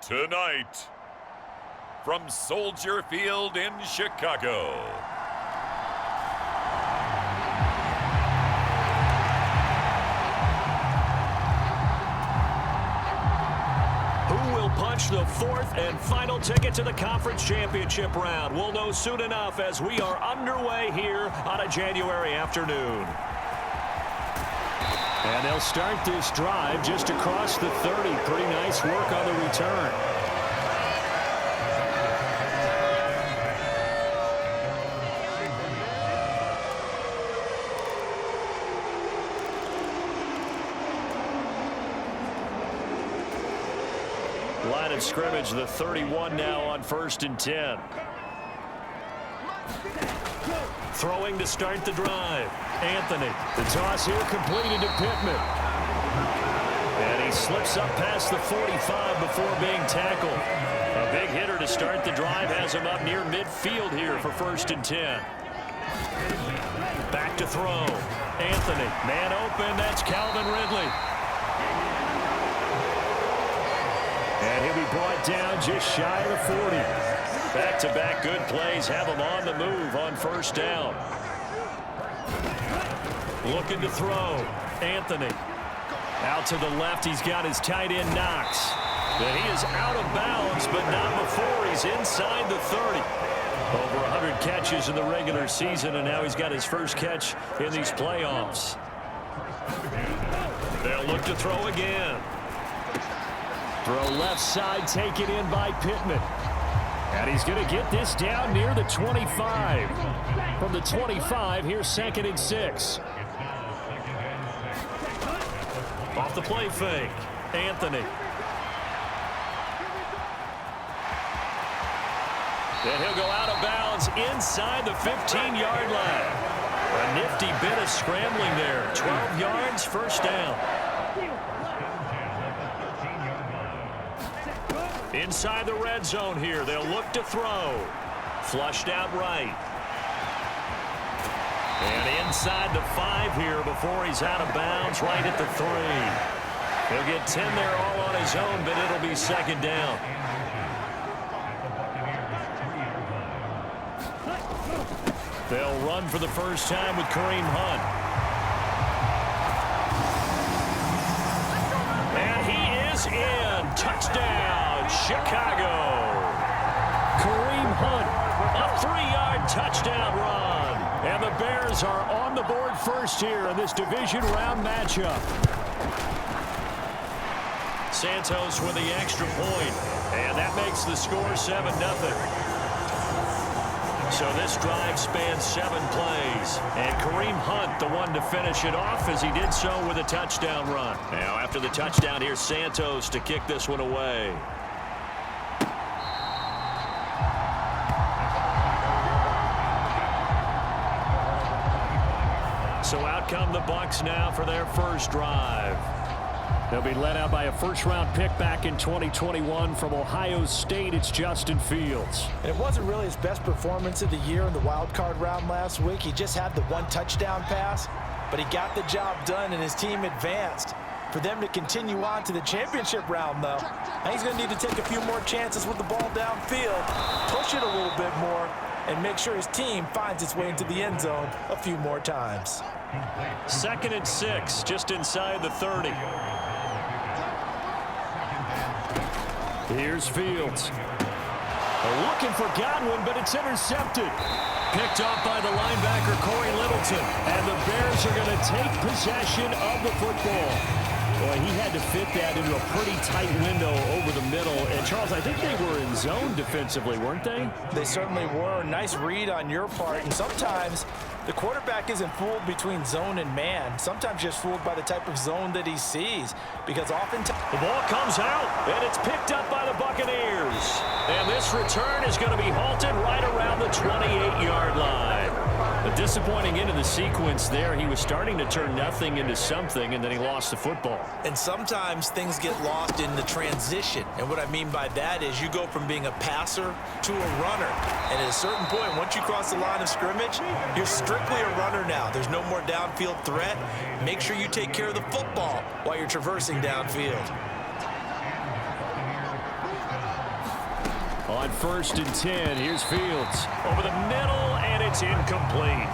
Tonight, from Soldier Field in Chicago, who will punch the fourth and final ticket to the conference championship round? We'll know soon enough as we are underway here on a January afternoon. And they'll start this drive just across the 30. Pretty nice work on the return. Line of scrimmage, the 31 now on 1st and 10. Throwing to start the drive. Anthony. The toss here completed to Pittman. And he slips up past the 45 before being tackled. A big hitter to start the drive has him up near midfield here for 1st and 10. Back to throw. Anthony. Man open. That's Calvin Ridley. And he'll be brought down just shy of the 40. Back-to-back good plays have him on the move on 1st down. Looking to throw. Anthony. Out to the left. He's got his tight end Knox. And he is out of bounds, but not before he's inside the 30. Over 100 catches in the regular season, and now he's got his first catch in these playoffs. They'll look to throw again. Throw left side, taken in by Pittman. And he's going to get this down near the 25. From the 25, here's 2nd and 6. Off the play fake. Anthony. And he'll go out of bounds inside the 15-yard line. A nifty bit of scrambling there. 12 yards, 1st down. Inside the red zone here. They'll look to throw. Flushed out right. And inside the 5 here before he's out of bounds right at the 3. He'll get 10 there all on his own, but it'll be 2nd down. They'll run for the first time with Kareem Hunt. And he is in. Touchdown, Chicago. Kareem Hunt, a 3-yard touchdown run. And the Bears are on the board first here in this division round matchup. Santos with the extra point. And that makes the score 7-0. So this drive spans 7 plays. And Kareem Hunt, the one to finish it off, as he did so with a touchdown run. Now after the touchdown, here's Santos to kick this one away. So out come the Bucs now for their first drive. They'll be led out by a first-round pick back in 2021 from Ohio State. It's Justin Fields. And it wasn't really his best performance of the year in the wild card round last week. He just had the 1 touchdown pass, but he got the job done and his team advanced. For them to continue on to the championship round, though, I think he's going to need to take a few more chances with the ball downfield, push it a little bit more, and make sure his team finds its way into the end zone a few more times. 2nd and 6, just inside the 30. Here's Fields. Looking for Godwin, but it's intercepted. Picked off by the linebacker, Corey Littleton. And the Bears are going to take possession of the football. Boy, he had to fit that into a pretty tight window over the middle. And, Charles, I think they were in zone defensively, weren't they? They certainly were. Nice read on your part. And sometimes the quarterback isn't fooled between zone and man. Sometimes just fooled by the type of zone that he sees. Because oftentimes the ball comes out, and it's picked up by the Buccaneers. And this return is going to be halted right around the 28-yard line. A disappointing end of the sequence there. He was starting to turn nothing into something, and then he lost the football. And sometimes things get lost in the transition. And what I mean by that is you go from being a passer to a runner. And at a certain point, once you cross the line of scrimmage, you're strictly a runner now. There's no more downfield threat. Make sure you take care of the football while you're traversing downfield. On 1st and 10, here's Fields. Over the middle, and it's incomplete.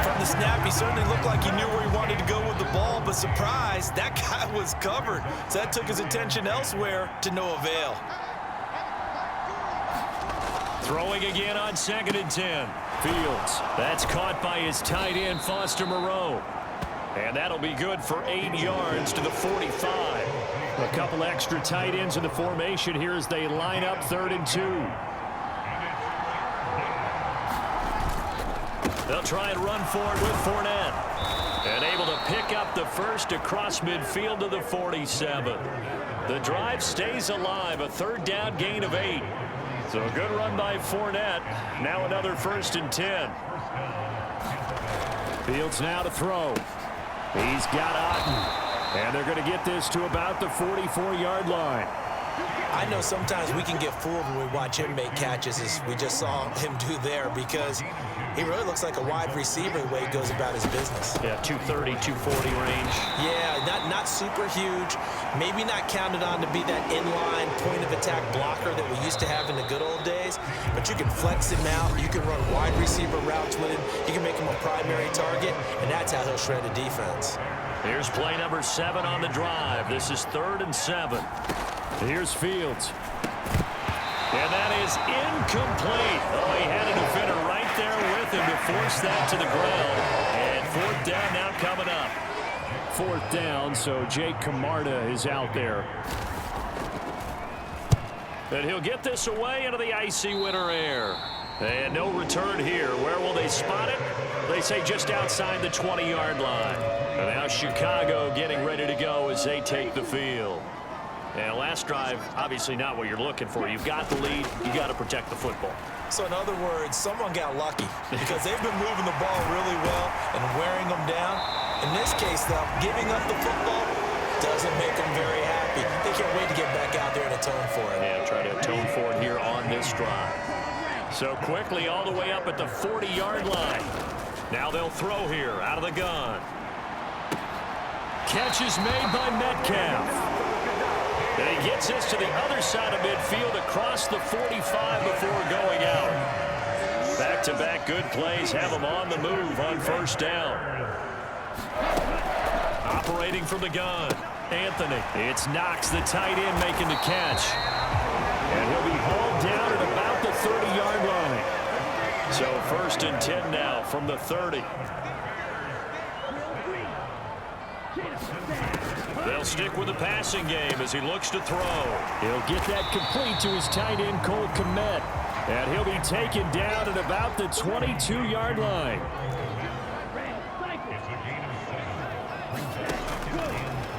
From the snap, he certainly looked like he knew where he wanted to go with the ball, but surprise, that guy was covered. So that took his attention elsewhere to no avail. Throwing again on 2nd and 10. Fields. That's caught by his tight end, Foster Moreau. And that'll be good for 8 yards to the 45. A couple extra tight ends in the formation here as they line up 3rd and 2. They'll try and run for it with Fournette. And able to pick up the first across midfield to the 47. The drive stays alive, a 3rd down gain of 8. So a good run by Fournette. Now another 1st and 10. Fields now to throw. He's got Otten. And they're going to get this to about the 44-yard line. I know sometimes we can get fooled when we watch him make catches, as we just saw him do there, because he really looks like a wide receiver the way he goes about his business. Yeah, 230, 240 range. Yeah, not super huge. Maybe not counted on to be that inline point-of-attack blocker that we used to have in the good old days, but you can flex him out. You can run wide receiver routes with him. You can make him a primary target, and that's how he'll shred a defense. Here's play number 7 on the drive. This is 3rd and 7. Here's Fields. And that is incomplete. Oh, he had a defender right there with him to force that to the ground. And 4th down now coming up. 4th down, so Jake Camarda is out there. And he'll get this away into the icy winter air. And no return here. Where will they spot it? They say just outside the 20-yard line. And now Chicago getting ready to go as they take the field. And last drive, obviously not what you're looking for. You've got the lead. You got to protect the football. So in other words, someone got lucky because they've been moving the ball really well and wearing them down. In this case, though, giving up the football doesn't make them very happy. They can't wait to get back out there and atone for it. Yeah, try to atone for it here on this drive. So quickly all the way up at the 40-yard line. Now they'll throw here out of the gun. Catch is made by Metcalf. And he gets this to the other side of midfield across the 45 before going out. Back-to-back good plays have him on the move on 1st down. Operating from the gun, Anthony. It's Knox, the tight end, making the catch. And he'll be hauled down at about the 30-yard line. So 1st and 10 now from the 30. They'll stick with the passing game as he looks to throw. He'll get that complete to his tight end, Cole Kmet. And he'll be taken down at about the 22-yard line.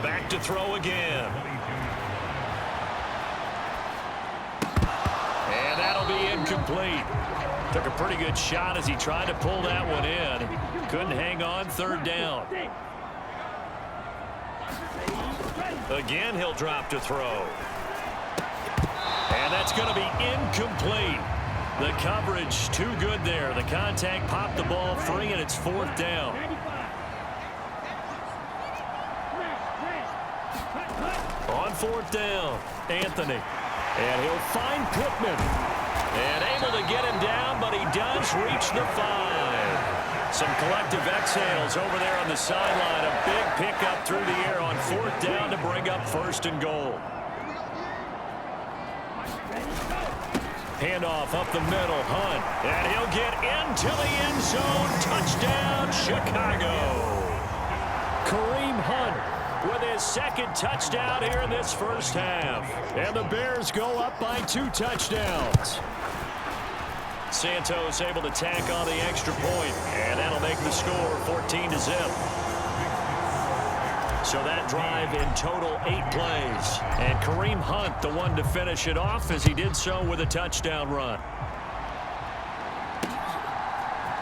Back to throw again. And that'll be incomplete. Took a pretty good shot as he tried to pull that one in. Couldn't hang on 3rd down. Again, he'll drop to throw. And that's going to be incomplete. The coverage too good there. The contact popped the ball free, and it's 4th down. On 4th down, Anthony. And he'll find Pittman. And able to get him down, but he does reach the 5. Some collective exhales over there on the sideline. A big pickup through the air on 4th down to bring up 1st and goal. Handoff up the middle, Hunt. And he'll get into the end zone. Touchdown, Chicago. Kareem Hunt with his 2nd touchdown here in this 1st half. And the Bears go up by 2 touchdowns. Santos able to tack on the extra point, and that'll make the score 14-0. So that drive in total 8 plays. And Kareem Hunt, the one to finish it off, as he did so with a touchdown run.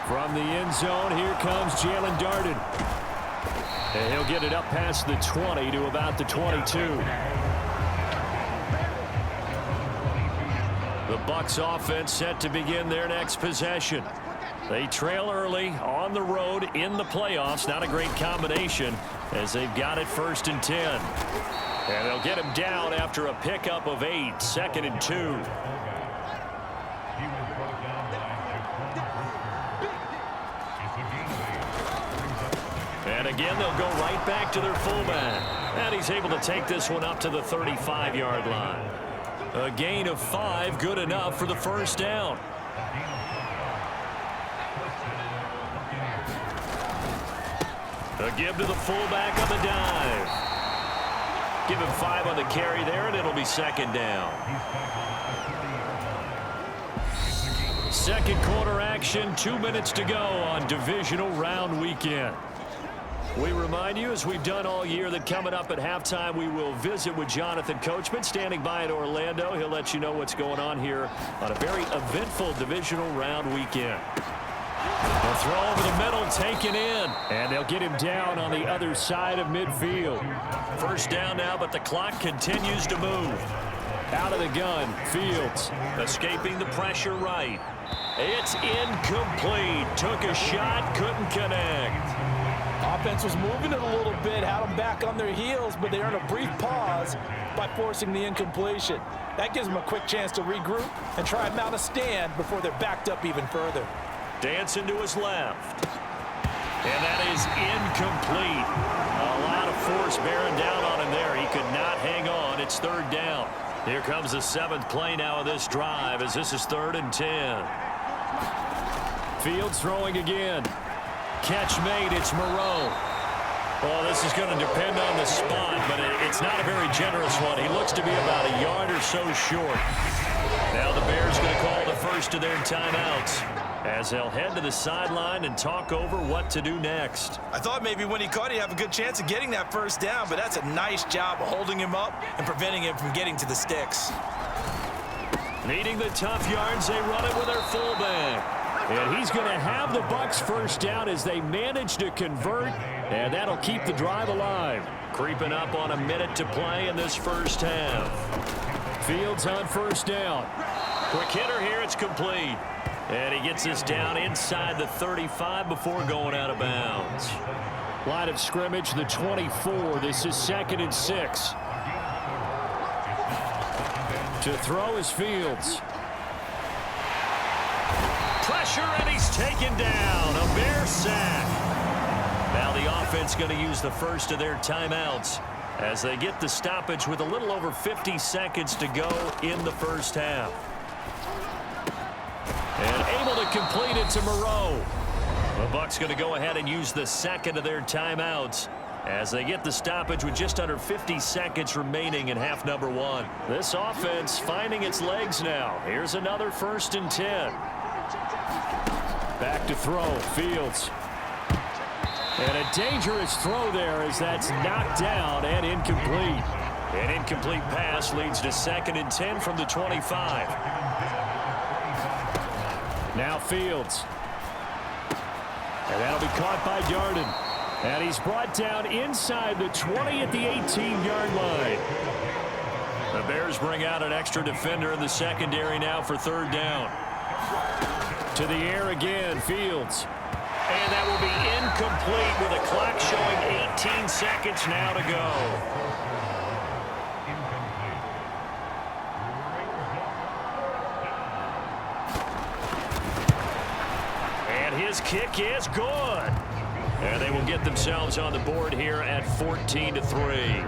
From the end zone, here comes Jalen Darden. And he'll get it up past the 20 to about the 22. The Bucs offense set to begin their next possession. They trail early on the road in the playoffs. Not a great combination as they've got it 1st and 10. And they'll get him down after a pickup of 8. 2nd and 2. Again, they'll go right back to their fullback. And he's able to take this one up to the 35-yard line. A gain of 5, good enough for the first down. A give to the fullback on the dive. Give him 5 on the carry there, and it'll be second down. Second quarter action, 2 minutes to go on divisional round weekend. We remind you, as we've done all year, that coming up at halftime, we will visit with Jonathan Coachman, standing by in Orlando. He'll let you know what's going on here on a very eventful divisional round weekend. The throw over the middle, taken in, and they'll get him down on the other side of midfield. First down now, but the clock continues to move. Out of the gun, Fields escaping the pressure right. It's incomplete. Took a shot, couldn't connect. Offense was moving it a little bit, had them back on their heels, but they earned a brief pause by forcing the incompletion. That gives them a quick chance to regroup and try and mount a stand before they're backed up even further. Dancing to his left. And that is incomplete. A lot of force bearing down on him there. He could not hang on. It's third down. Here comes the 7th play now of this drive, as this is 3rd and 10. Fields throwing again. Catch made. It's Moreau. Oh, this is going to depend on the spot, but it's not a very generous one. He looks to be about a yard or so short. Now the Bears going to call the first of their timeouts, as they'll head to the sideline and talk over what to do next. I thought maybe when he caught, he'd have a good chance of getting that first down, but that's a nice job of holding him up and preventing him from getting to the sticks. Needing the tough yards, they run it with their fullback. And he's going to have the Bucs first down as they manage to convert, and that'll keep the drive alive. Creeping up on a minute to play in this first half. Fields on first down. Quick hitter here, it's complete. And he gets this down inside the 35 before going out of bounds. Line of scrimmage, the 24. This is 2nd and 6. To throw is Fields. Pressure, and he's taken down. A Bear sack. Now the offense going to use the first of their timeouts as they get the stoppage with a little over 50 seconds to go in the first half. And able to complete it to Moreau. The Bucs going to go ahead and use the second of their timeouts as they get the stoppage with just under 50 seconds remaining in half number 1. This offense finding its legs now. Here's another 1st and 10. Back to throw, Fields. And a dangerous throw there as that's knocked down and incomplete. An incomplete pass leads to 2nd and 10 from the 25. Now Fields. And that'll be caught by Darden. And he's brought down inside the 20 at the 18-yard line. The Bears bring out an extra defender in the secondary now for 3rd down. To the air again, Fields. And that will be incomplete with a clock showing 18 seconds now to go. And his kick is good. And they will get themselves on the board here at 14-3.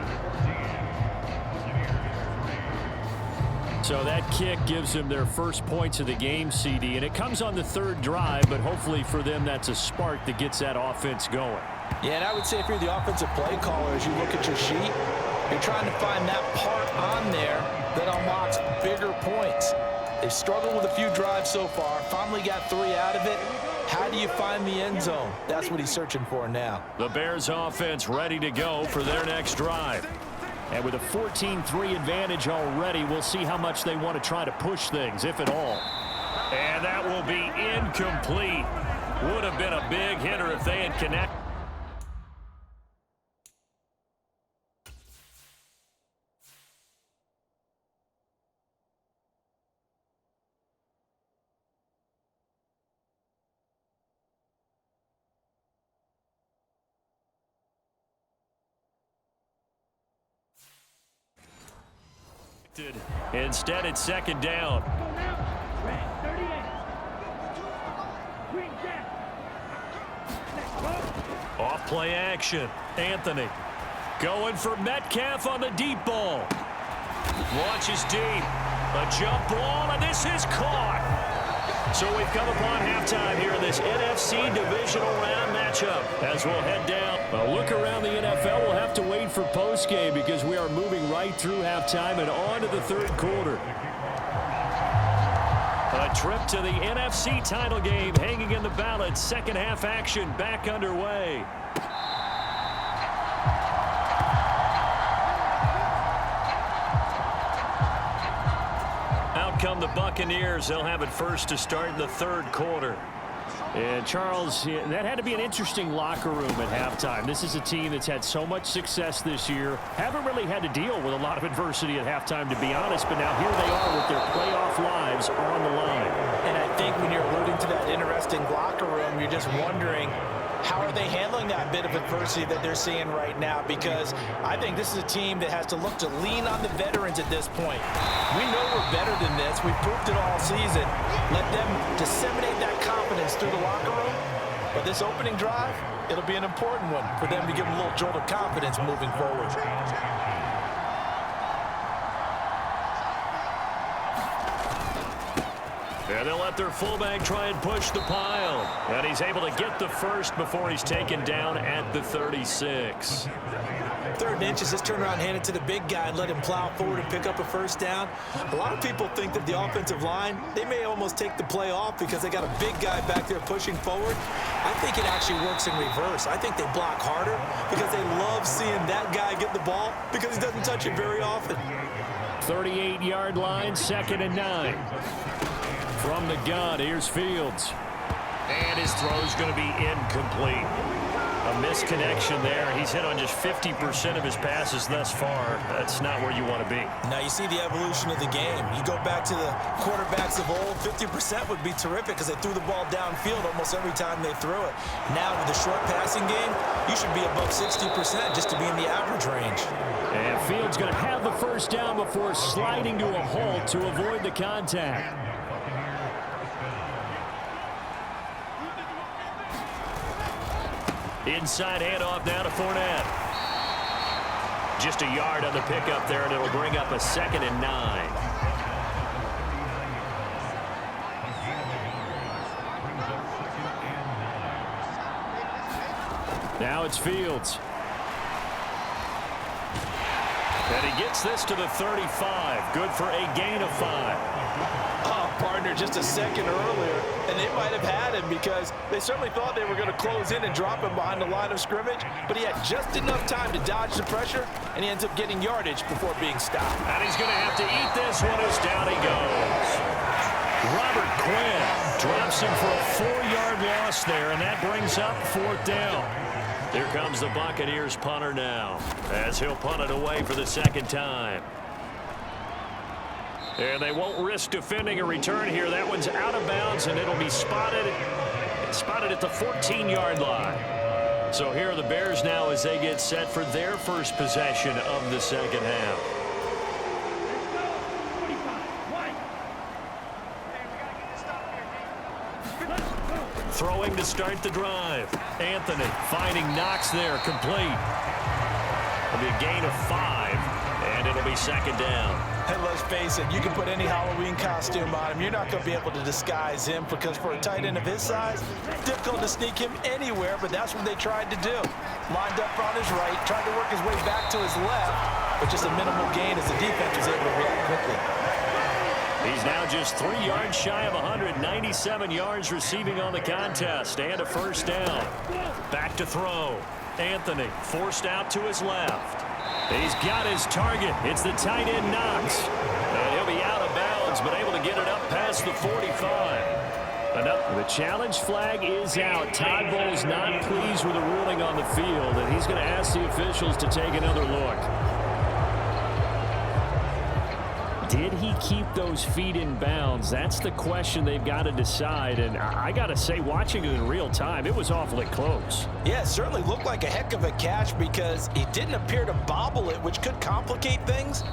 So that kick gives them their first points of the game, CD, and it comes on the 3rd drive, but hopefully for them that's a spark that gets that offense going. Yeah, and I would say if you're the offensive play caller, as you look at your sheet, you're trying to find that part on there that unlocks bigger points. They've struggled with a few drives so far, finally got 3 out of it. How do you find the end zone? That's what he's searching for now. The Bears offense ready to go for their next drive. And with a 14-3 advantage already, we'll see how much they want to try to push things, if at all. And that will be incomplete. Would have been a big hitter if they had connected. Instead, it's 2nd down. Off play action. Anthony going for Metcalf on the deep ball. Launches deep. A jump ball, and this is caught. So we've come upon halftime here in this NFC divisional round matchup. As we'll head down, a look around the NFL. We'll have to wait for postgame because we are moving right through halftime and on to the third quarter. A trip to the NFC title game hanging in the balance. Second half action back underway. Out come the Buccaneers. They'll have it first to start in the third quarter. And Charles, that had to be an interesting locker room at halftime. This is a team that's had so much success this year. Haven't really had to deal with a lot of adversity at halftime, to be honest. But now here they are with their playoff lives on the line. And I think when you're alluding to that interesting locker room, you're just wondering, how are they handling that bit of adversity that they're seeing right now? Because I think this is a team that has to look to lean on the veterans at this point. We know we're better than this. We've proved it all season. Let them disseminate that confidence through the locker room. But this opening drive, it'll be an important one for them to give them a little jolt of confidence moving forward. And they'll let their fullback try and push the pile. And he's able to get the first before he's taken down at the 36. 3rd and inches, just turn around, hand it to the big guy and let him plow forward and pick up a first down. A lot of people think that the offensive line, they may almost take the play off because they got a big guy back there pushing forward. I think it actually works in reverse. I think they block harder because they love seeing that guy get the ball because he doesn't touch it very often. 38-yard line, 2nd and 9. From the gun, here's Fields. And his throw's going to be incomplete. A misconnection there. He's hit on just 50% of his passes thus far. That's not where you want to be. Now you see the evolution of the game. You go back to the quarterbacks of old, 50% would be terrific because they threw the ball downfield almost every time they threw it. Now with the short passing game, you should be above 60% just to be in the average range. And Fields going to have the first down before sliding to a halt to avoid the contact. Inside handoff now to Fournette. Just a yard on the pickup there, and it'll bring up a 2nd and 9. Now it's Fields. And he gets this to the 35. Good for a gain of 5. Oh, partner, just a second earlier, and they might have had him because they certainly thought they were going to close in and drop him behind the line of scrimmage, but he had just enough time to dodge the pressure, and he ends up getting yardage before being stopped. And he's going to have to eat this one as down he goes. Robert Quinn drops him for a 4-yard loss there, and that brings up 4th down. Here comes the Buccaneers punter now, as he'll punt it away for the 2nd time. And they won't risk defending a return here. That one's out of bounds, and it'll be spotted at the 14-yard line. So here are the Bears now as they get set for their first possession of the second half. Throwing to start the drive. Anthony finding Knox there, complete. It'll be a gain of 5, and it'll be 2nd down. And let's face it, you can put any Halloween costume on him. You're not going to be able to disguise him because for a tight end of his size, difficult to sneak him anywhere, but that's what they tried to do. Lined up on his right, tried to work his way back to his left, but just a minimal gain as the defense was able to react quickly. He's now just 3 yards shy of 197 yards receiving on the contest and a first down. Back to throw. Anthony forced out to his left. He's got his target. It's the tight end Knox. And he'll be out of bounds, but able to get it up past the 45. The challenge flag is out. Todd Bowles not pleased with the ruling on the field, and he's going to ask the officials to take another look. Did he keep those feet in bounds? That's the question they've got to decide. And I got to say, watching it in real time, it was awfully close. Yeah, it certainly looked like a heck of a catch because he didn't appear to bobble it, which could complicate things.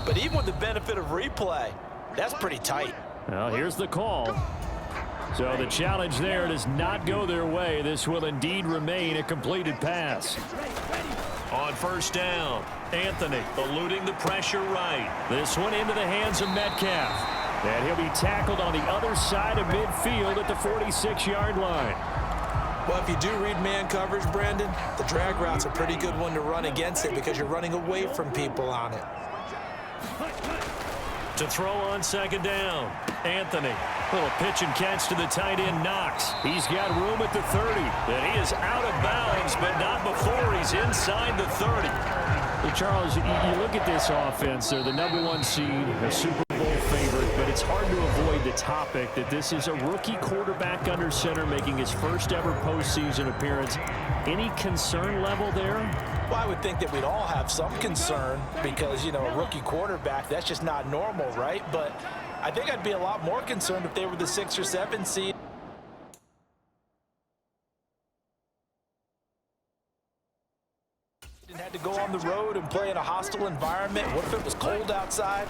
But even with the benefit of replay, that's pretty tight. Well, here's the call. So the challenge there does not go their way. This will indeed remain a completed pass. On first down, Anthony eluding the pressure right. This one into the hands of Metcalf. And he'll be tackled on the other side of midfield at the 46-yard line. Well, if you do read man coverage, Brandon, the drag route's a pretty good one to run against it because you're running away from people on it. To throw on second down, Anthony. Little pitch and catch to the tight end, Knox. He's got room at the 30. And he is out of bounds, but not before he's inside the 30. Well, Charles, you look at this offense. They're the #1 seed, a Super Bowl favorite, but it's hard to avoid the topic that this is a rookie quarterback under center making his first ever postseason appearance. Any concern level there? Well, I would think that we'd all have some concern because, you know, a rookie quarterback, that's just not normal, right? But I think I'd be a lot more concerned if they were the 6 or 7 seed. And had to go on the road and play in a hostile environment. What if it was cold outside?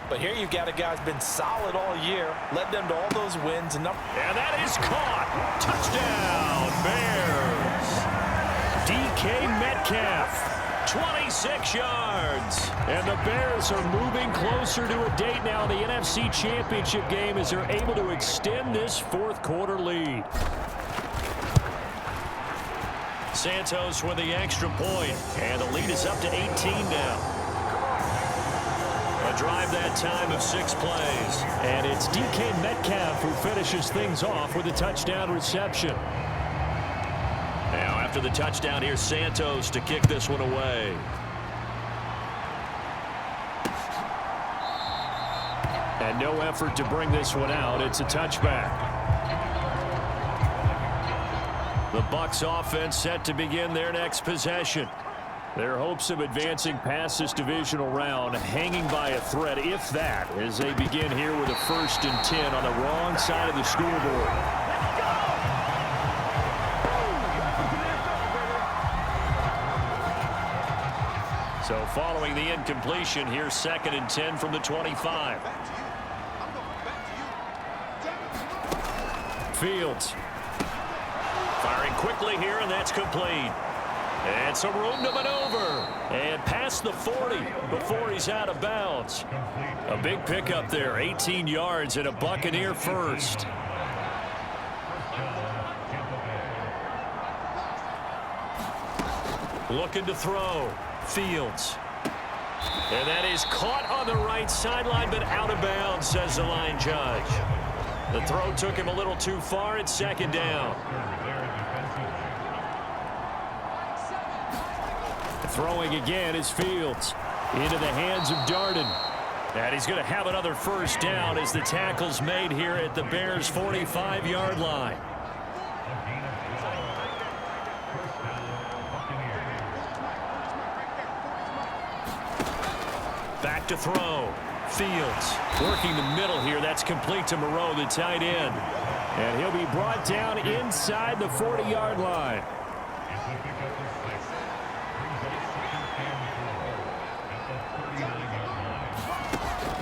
But here you got a guy who's been solid all year, led them to all those wins. And that is caught. Touchdown, Bears. DK Metcalf, 26 yards. And the Bears are moving closer to a date now in the NFC Championship game as they're able to extend this fourth-quarter lead. Santos with the extra point, and the lead is up to 18 now. A drive that time of 6 plays. And it's DK Metcalf who finishes things off with a touchdown reception. Now after the touchdown, here's Santos to kick this one away. And no effort to bring this one out. It's a touchback. The Bucs offense set to begin their next possession. Their hopes of advancing past this divisional round hanging by a thread, if that, as they begin here with a 1st and 10 on the wrong side of the scoreboard. So following the incompletion, here's 2nd and 10 from the 25. Fields. Firing quickly here, and that's complete. And some room to maneuver. And past the 40 before he's out of bounds. A big pickup there, 18 yards and a Buccaneer first. Looking to throw. Fields. And that is caught on the right sideline, but out of bounds, says the line judge. The throw took him a little too far. It's 2nd down. Throwing again is Fields. Into the hands of Darden. And he's going to have another 1st down as the tackle's made here at the Bears' 45-yard line. Back to throw. Fields working the middle here. That's complete to Moreau, the tight end. And he'll be brought down inside the 40-yard line.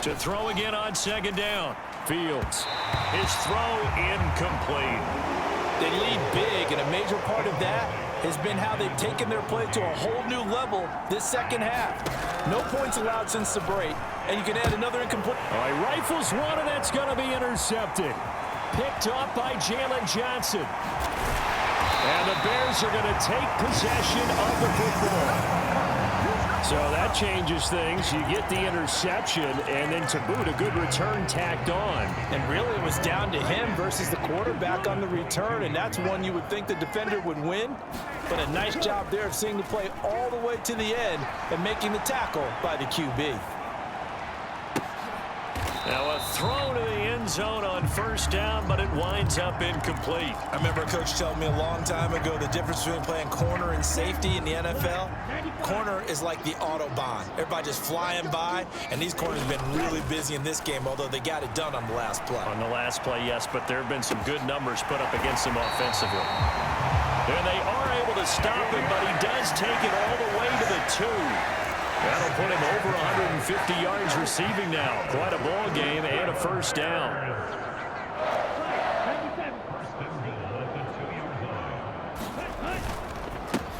To throw again on 2nd down. Fields. His throw incomplete. They lead big, and a major part of that has been how they've taken their play to a whole new level this second half. No points allowed since the break, and you can add another incomplete. All right, rifles one, and that's going to be intercepted. Picked off by Jalen Johnson. And the Bears are going to take possession of the football. So that changes things. You get the interception, and then to boot, a good return tacked on. And really, it was down to him versus the quarterback on the return, and that's one you would think the defender would win. But a nice job there of seeing the play all the way to the end and making the tackle by the QB. Now a throw to the end zone on 1st down, but it winds up incomplete. I remember a coach telling me a long time ago the difference between playing corner and safety in the NFL. Corner is like the Autobahn. Everybody just flying by, and these corners have been really busy in this game, although they got it done on the last play. On the last play, yes, but there have been some good numbers put up against him offensively. And they are able to stop him, but he does take it all the way to the 2. That'll put him over 150 yards receiving now. Quite a ball game and a 1st down.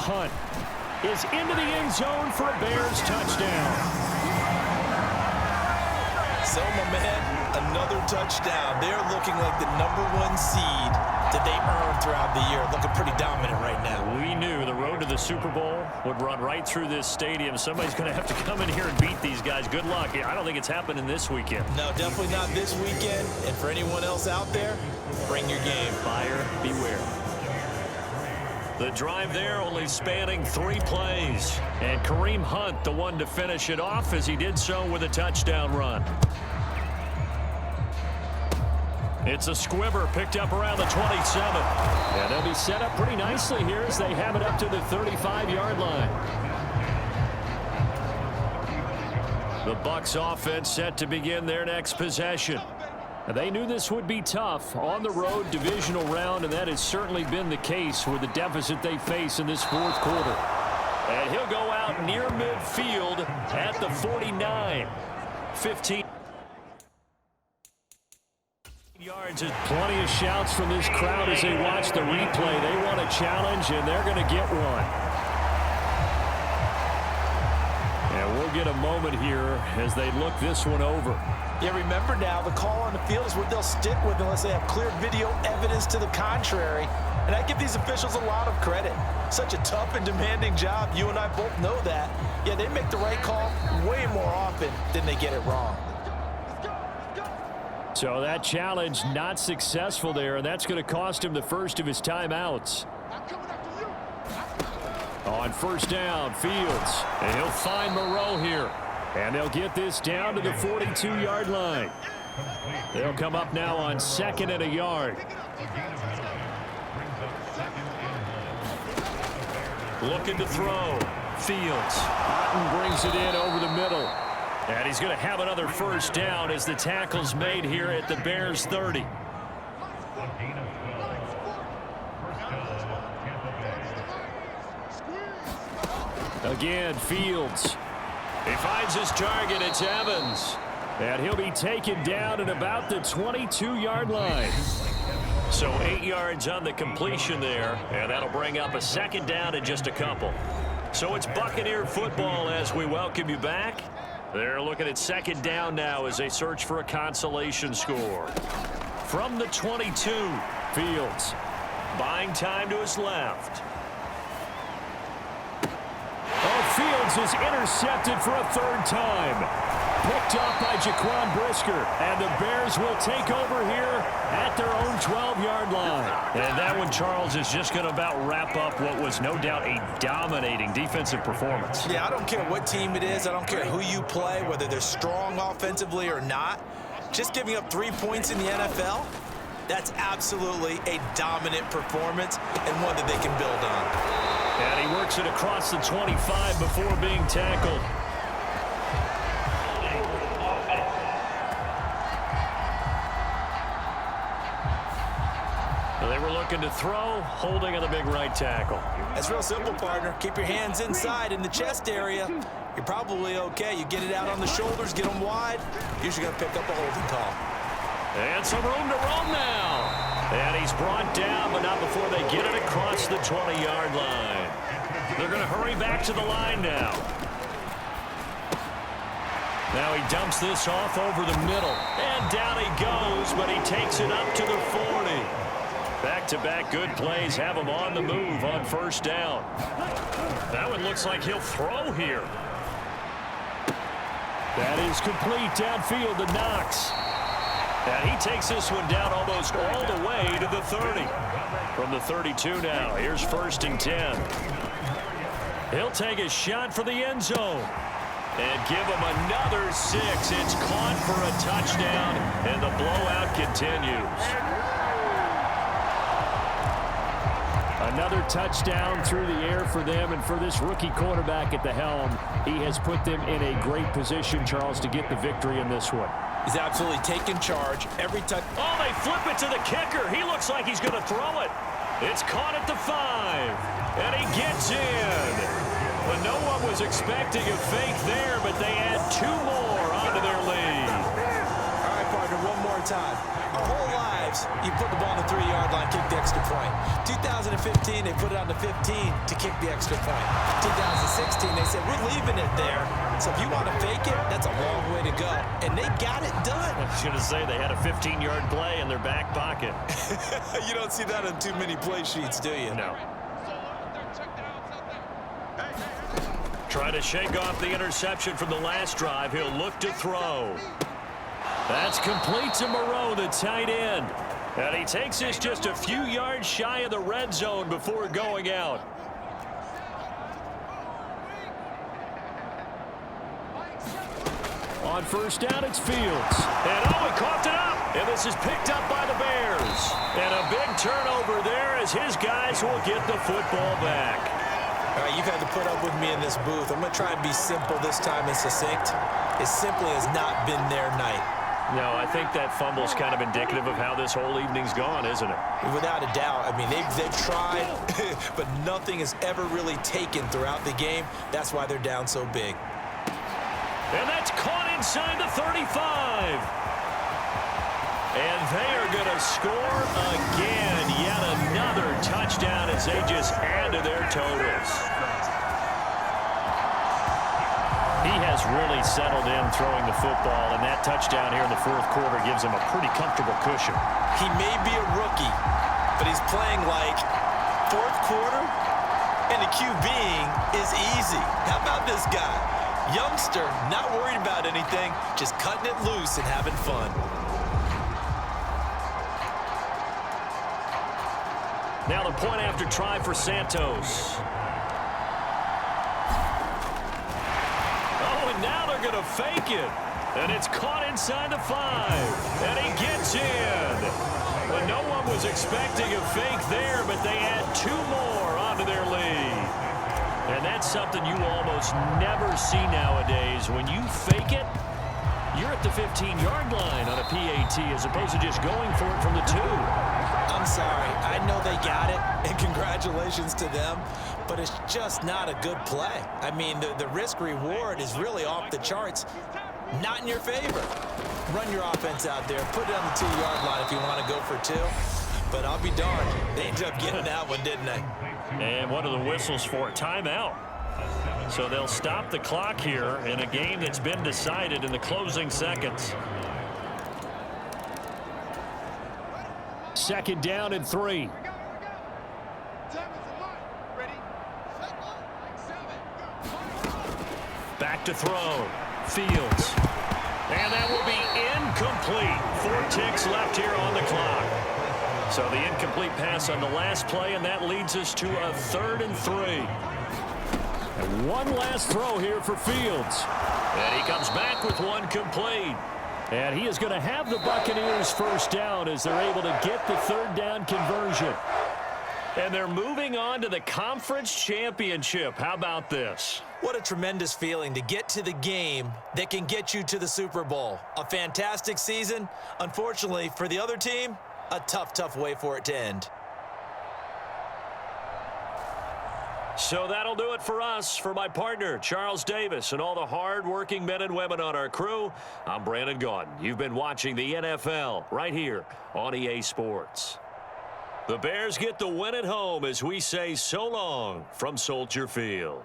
Hunt is into the end zone for a Bears touchdown. So, my man, another touchdown. They're looking like the #1 seed that they earned throughout the year. Looking pretty dominant right now. We knew the road to the Super Bowl would run right through this stadium. Somebody's going to have to come in here and beat these guys. Good luck. I don't think it's happening this weekend. No, definitely not this weekend. And for anyone else out there, bring your game. Buyer beware. The drive there only spanning 3 plays. And Kareem Hunt, the one to finish it off, as he did so with a touchdown run. It's a squibber picked up around the 27. And they'll be set up pretty nicely here as they have it up to the 35-yard line. The Bucs offense set to begin their next possession. They knew this would be tough on the road divisional round, and that has certainly been the case with the deficit they face in this fourth quarter. And he'll go out near midfield at the 49. 15 yards. Plenty of shouts from this crowd as they watch the replay. They want a challenge, and they're going to get one. And we'll get a moment here as they look this one over. Yeah, remember now, the call on the field is what they'll stick with unless they have clear video evidence to the contrary. And I give these officials a lot of credit. Such a tough and demanding job. You and I both know that. Yeah, they make the right call way more often than they get it wrong. So that challenge not successful there, and that's going to cost him the first of his timeouts. On first down, Fields. And he'll find Moreau here. And they'll get this down to the 42-yard line. They'll come up now on 2nd and a yard. Looking to throw. Fields. Otten brings it in over the middle. And he's going to have another first down as the tackle's made here at the Bears 30. Again, Fields. He finds his target. It's Evans. And he'll be taken down at about the 22-yard line. So 8 yards on the completion there. And that'll bring up a 2nd down and just a couple. So it's Buccaneer football as we welcome you back. They're looking at 2nd down now as they search for a consolation score. From the 22, Fields. Buying time to his left. Fields is intercepted for a 3rd time. Picked up by Jaquan Brisker. And the Bears will take over here at their own 12-yard line. And that one, Charles, is just going to about wrap up what was no doubt a dominating defensive performance. Yeah, I don't care what team it is. I don't care who you play, whether they're strong offensively or not. Just giving up 3 points in the NFL, that's absolutely a dominant performance and one that they can build on. And he works it across the 25 before being tackled. They were looking to throw, holding on the big right tackle. That's real simple, partner. Keep your hands inside in the chest area. You're probably okay. You get it out on the shoulders, get them wide. Usually going to pick up a holding call. And some room to roam now. And he's brought down, but not before they get it across the 20-yard line. They're going to hurry back to the line now. Now he dumps this off over the middle. And down he goes, but he takes it up to the 40. Back-to-back good plays have him on the move on first down. That one looks like he'll throw here. That is complete downfield to Knox. And he takes this one down almost all the way to the 30. From the 32 now, here's 1st and 10. He'll take a shot for the end zone. And give him another 6. It's caught for a touchdown, and the blowout continues. Another touchdown through the air for them, and for this rookie quarterback at the helm, he has put them in a great position, Charles, to get the victory in this one. He's absolutely taking charge every time. Oh, they flip it to the kicker. He looks like he's going to throw it. It's caught at the 5, and he gets in. But no one was expecting a fake there, but they add 2 more onto their lead. All right, partner, one more hard time. Our whole lives, you put the ball on the 3-yard line, kick the extra point. 2015, they put it on the 15 to kick the extra point. 2016, they said, we're leaving it there. So if you want to fake it, that's a long way to go. And they got it done. I was going to say they had a 15-yard play in their back pocket. You don't see that on too many play sheets, do you? No. Trying to shake off the interception from the last drive. He'll look to throw. That's complete to Moreau, the tight end. And he takes this just a few yards shy of the red zone before going out. On first down, it's Fields. And he coughed it up. And this is picked up by the Bears. And a big turnover there as his guys will get the football back. All right, you've had to put up with me in this booth. I'm going to try and be simple this time and succinct. It simply has not been their night. No, I think that fumble's kind of indicative of how this whole evening's gone, isn't it? Without a doubt. I mean, they've tried, but nothing has ever really taken throughout the game. That's why they're down so big. And that's caught inside the 35. And they are going to score again. Yet another touchdown as they just add to their totals. He has really settled in throwing the football, and that touchdown here in the fourth quarter gives him a pretty comfortable cushion. He may be a rookie, but he's playing like fourth quarter, and the QBing is easy. How about this guy? Youngster, not worried about anything, just cutting it loose and having fun. Now the point after try for Santos. Oh, and now they're going to fake it. And it's caught inside the 5. And he gets in. Well, no one was expecting a fake there, but they add 2 more onto their lead. And that's something you almost never see nowadays. When you fake it, you're at the 15-yard line on a PAT as opposed to just going for it from the 2. I'm sorry. I know they got it, and congratulations to them, but it's just not a good play. I mean, the risk-reward is really off the charts, not in your favor. Run your offense out there. Put it on the 2-yard line if you want to go for 2, but I'll be darned. They ended up getting that one, didn't they? And what are the whistles for? Timeout. So they'll stop the clock here in a game that's been decided in the closing seconds. Second down and 3. Back to throw. Fields. And that will be incomplete. 4 ticks left here on the clock. So the incomplete pass on the last play, and that leads us to a 3rd and 3. And one last throw here for Fields. And he comes back with one complete. And he is going to have the Buccaneers first down as they're able to get the 3rd down conversion. And they're moving on to the conference championship. How about this? What a tremendous feeling to get to the game that can get you to the Super Bowl. A fantastic season. Unfortunately, for the other team, a tough way for it to end. So that'll do it for us. For my partner, Charles Davis, and all the hard-working men and women on our crew, I'm Brandon Gaudin. You've been watching the NFL right here on EA Sports. The Bears get the win at home as we say so long from Soldier Field.